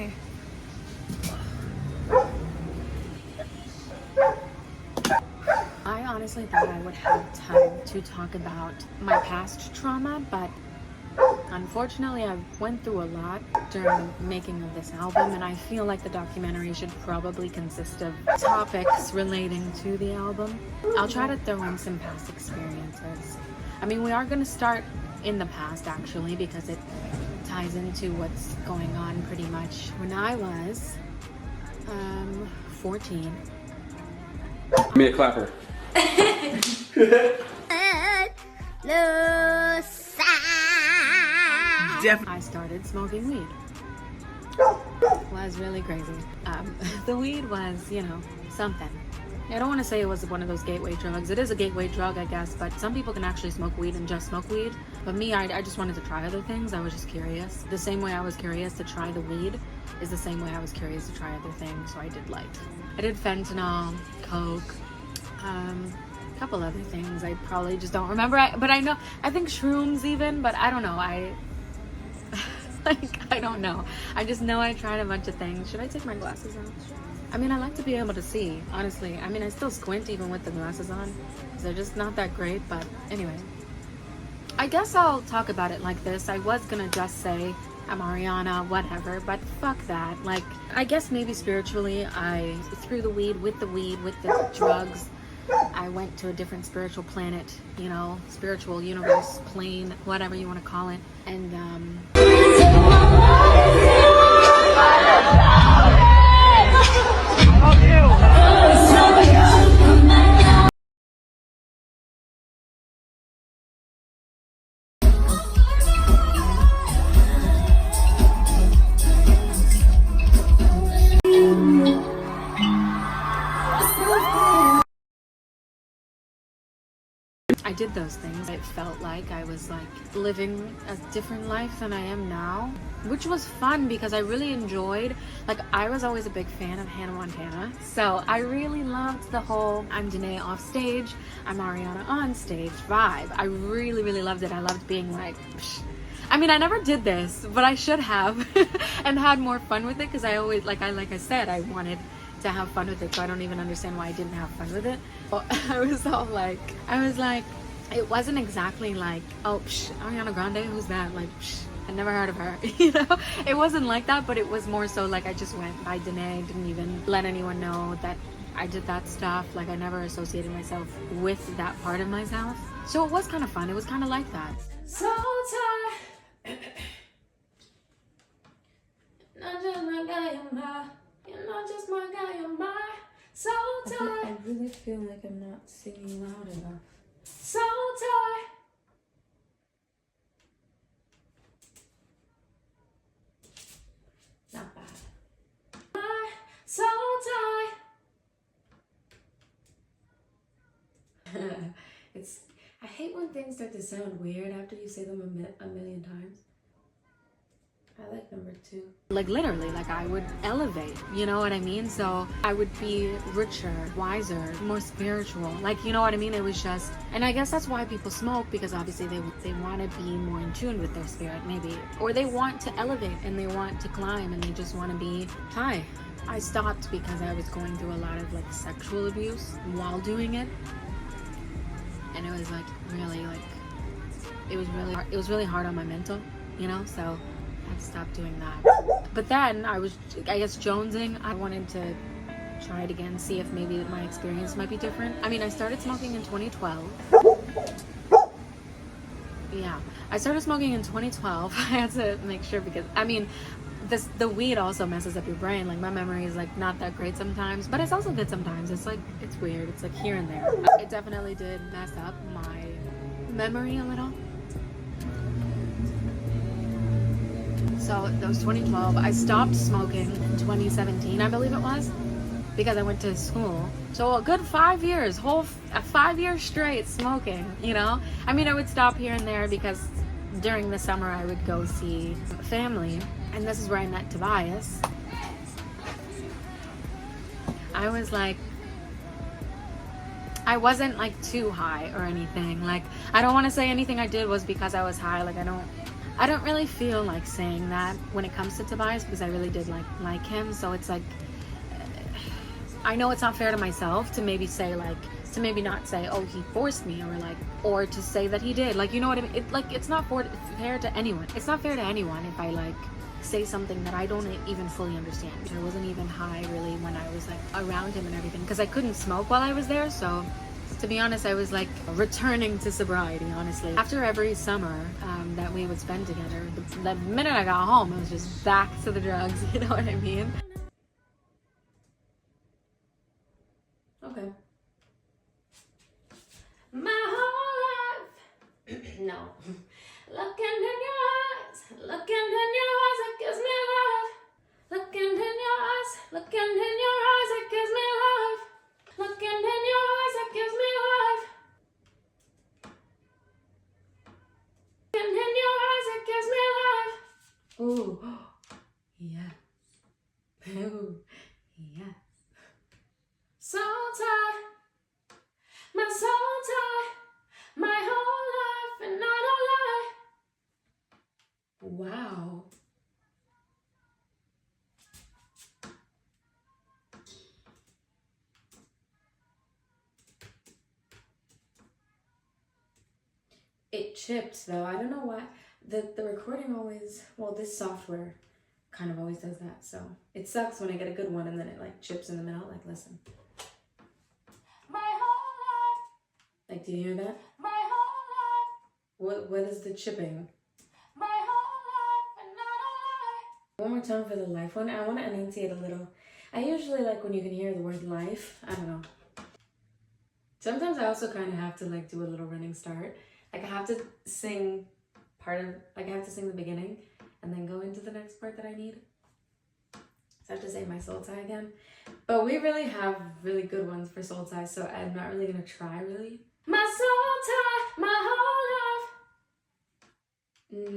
Hi. I honestly thought I would have time to talk about my past trauma, but unfortunately I went through a lot during making of this album, and I feel like the documentary should probably consist of topics relating to the album. I'll try to throw in some past experiences. I mean, we are going to start in the past actually, because it ties into what's going on pretty much. When I was 14. Give me a clapper. I started smoking weed. Was really crazy. The weed was, you know, something. I don't want to say it was one of those gateway drugs. It is a gateway drug, I guess, but some people can actually smoke weed and just smoke weed. But me, I just wanted to try other things. I was just curious. The same way I was curious to try the weed is the same way I was curious to try other things. So I did fentanyl, coke, a couple other things I probably just don't remember. But I think shrooms even, but I don't know. I don't know. I just know I tried a bunch of things. Should I take my glasses off? I mean, I like to be able to see, honestly. I mean, I still squint even with the glasses on. They're just not that great, but anyway. I guess I'll talk about it like this. I was gonna just say I'm Ariana, whatever, but fuck that. Like, I guess maybe spiritually, through the weed, with the drugs, I went to a different spiritual planet, you know, spiritual universe, plane, whatever you want to call it. And, I did those things. It felt like I was like living a different life than I am now, which was fun because I really enjoyed, like, I was always a big fan of Hannah Montana. So I really loved the whole I'm Janae off stage, I'm Ariana on stage vibe. I really, really loved it. I loved being like, psh. I mean, I never did this, but I should have and had more fun with it because I always, like I said, I wanted to have fun with it, so I don't even understand why I didn't have fun with it. Well, I was like, it wasn't exactly like, oh, psh, Ariana Grande, who's that? Like, psh, I never heard of her, you know? It wasn't like that, but it was more so like I just went by Danae, didn't even let anyone know that I did that stuff. Like, I never associated myself with that part of myself. So it was kind of fun. It was kind of like that. So tired. Not just my guy, you're not just my guy, you're my so tired. I really feel like I'm not singing loud enough. So tired. Not bad. So tired. I hate when things start to sound weird after you say them a million times. I like number 2. Like, literally, like, I would elevate, you know what I mean? So I would be richer, wiser, more spiritual. Like, you know what I mean? It was just, and I guess that's why people smoke, because obviously they want to be more in tune with their spirit, maybe. Or they want to elevate and they want to climb and they just want to be high. I stopped because I was going through a lot of, like, sexual abuse while doing it. And it was, like, really, like, it was really hard on my mental, you know? So I stopped doing that. But then I guess jonesing. I wanted to try it again, see if maybe my experience might be different. I mean, I started smoking in 2012. Yeah, I started smoking in 2012. I had to make sure because, I mean, the weed also messes up your brain. Like, my memory is, like, not that great sometimes, but it's also good sometimes. It's like, it's weird. It's like here and there. It definitely did mess up my memory a little. So that was 2012. I stopped smoking in 2017, I believe it was, because I went to school. So a good 5 years, 5 years straight smoking, you know? I mean, I would stop here and there because during the summer I would go see family, and this is where I met Tobias. I was like, I wasn't like too high or anything. Like, I don't want to say anything I did was because I was high. Like, I I don't really feel like saying that when it comes to Tobias because I really did like him. So it's like, I know it's not fair to myself to maybe say like, to maybe not say, oh, he forced me, or like, or to say that he did. Like, you know what I mean? It's not fair to anyone. It's not fair to anyone if I like say something that I don't even fully understand. I wasn't even high really when I was like around him and everything because I couldn't smoke while I was there. So to be honest, I was like returning to sobriety, honestly. After every summer that we would spend together, the minute I got home, it was just back to the drugs, you know what I mean? Okay. My whole life, no. Looking in your eyes, looking in your eyes, it gives me life. Looking in your eyes, looking in your eyes, it gives me life. Looking in your eyes, it gives me life. Looking in your eyes, it gives me life. Ooh, yes. Ooh, yes. Soul tie, my soul tie, my whole life, and I don't lie. Wow. It chips though. I don't know why. The recording always, well, this software kind of always does that. So it sucks when I get a good one and then it like chips in the middle. Like, listen. My whole life. Like, do you hear that? My whole life. What is the chipping? My whole life, and I don't lie. One more time for the life one. I want to enunciate a little. I usually like when you can hear the word life. I don't know. Sometimes I also kind of have to like do a little running start. Like I have to sing I have to sing the beginning and then go into the next part that I need. So I have to say my soul tie again. But we really have really good ones for soul ties, so I'm not really gonna try really. My soul tie, my whole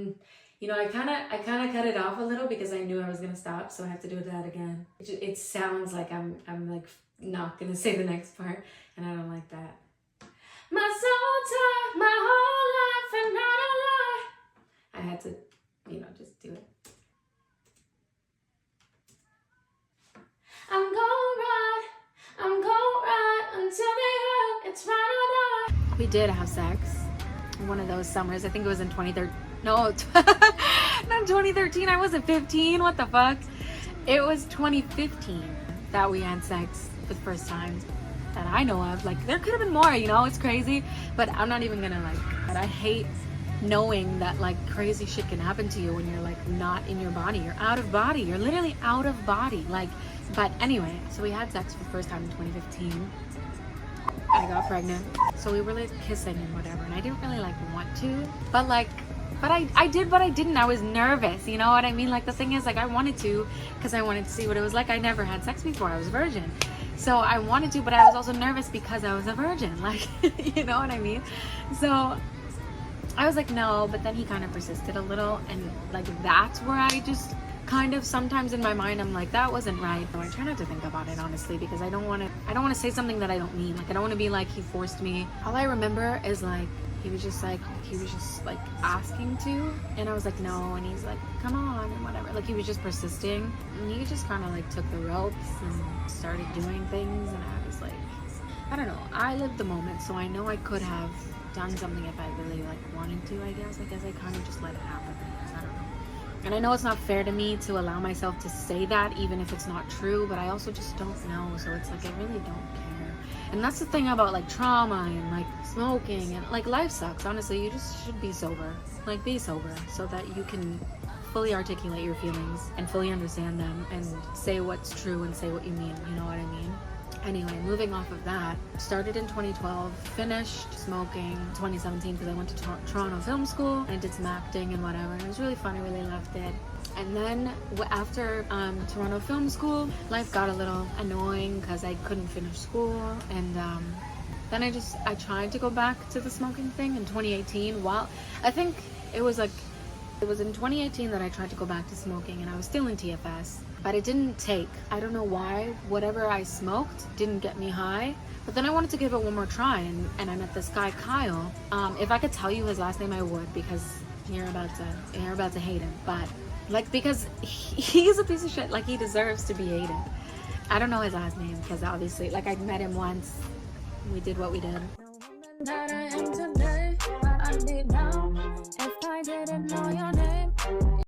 life. You know, I kind of cut it off a little because I knew I was gonna stop, so I have to do that again. It sounds like I'm like not gonna say the next part, and I don't like that. My soul tie, my whole life, and I don't lie. I had to, you know, just do it. I'm gon' ride until they hurt. It's ride or die. We did have sex one of those summers. I think it was in 2013. No, not 2013. I wasn't 15. What the fuck? It was 2015 that we had sex for the first time that I know of. Like, there could have been more, you know, it's crazy, but I'm not even gonna like, but I hate knowing that like crazy shit can happen to you when you're like not in your body. You're out of body. You're literally out of body. Like, but anyway, so we had sex for the first time in 2015. I got pregnant. So we were like kissing and whatever, and I didn't really like want to, but I did, but I didn't. I was nervous, you know what I mean? Like, the thing is, like, I wanted to because I wanted to see what it was like. I never had sex before. I was a virgin. So I wanted to, but I was also nervous because I was a virgin. Like, you know what I mean? So I was like, no, but then he kind of persisted a little, and like that's where I just kind of sometimes in my mind I'm like, that wasn't right. So I try not to think about it, honestly, because I don't want to say something that I don't mean. Like, I don't want to be like, he forced me. All I remember is like he was just like asking to, and I was like, no, and he's like, come on, and whatever. Like, he was just persisting, and he just kind of like took the ropes and started doing things, and I was like, I don't know. I lived the moment, so I know I could have done something if I really like wanted to. I guess I kind of just let it happen. I don't know. And I know it's not fair to me to allow myself to say that, even if it's not true, but I also just don't know. So it's like, I really don't care. And that's the thing about like trauma and like smoking and like life sucks. Honestly, you just should be sober. Like, be sober so that you can fully articulate your feelings and fully understand them and say what's true and say what you mean. You know what I mean? Anyway, moving off of that, started in 2012, finished smoking 2017 because I went to Toronto Film School and I did some acting and whatever. It was really fun. I really loved it. And then after Toronto Film School, life got a little annoying because I couldn't finish school. And then I tried to go back to the smoking thing in 2018. While I think it was in 2018 that I tried to go back to smoking, and I was still in TFS, but it didn't take. I don't know why. Whatever I smoked didn't get me high. But then I wanted to give it one more try, and I met this guy, Kyle. If I could tell you his last name, I would, because you're about to hate him. But like, because he's a piece of shit. Like, he deserves to be hated. I don't know his last name because obviously, like, I met him once. We did what we did. That I am today. I need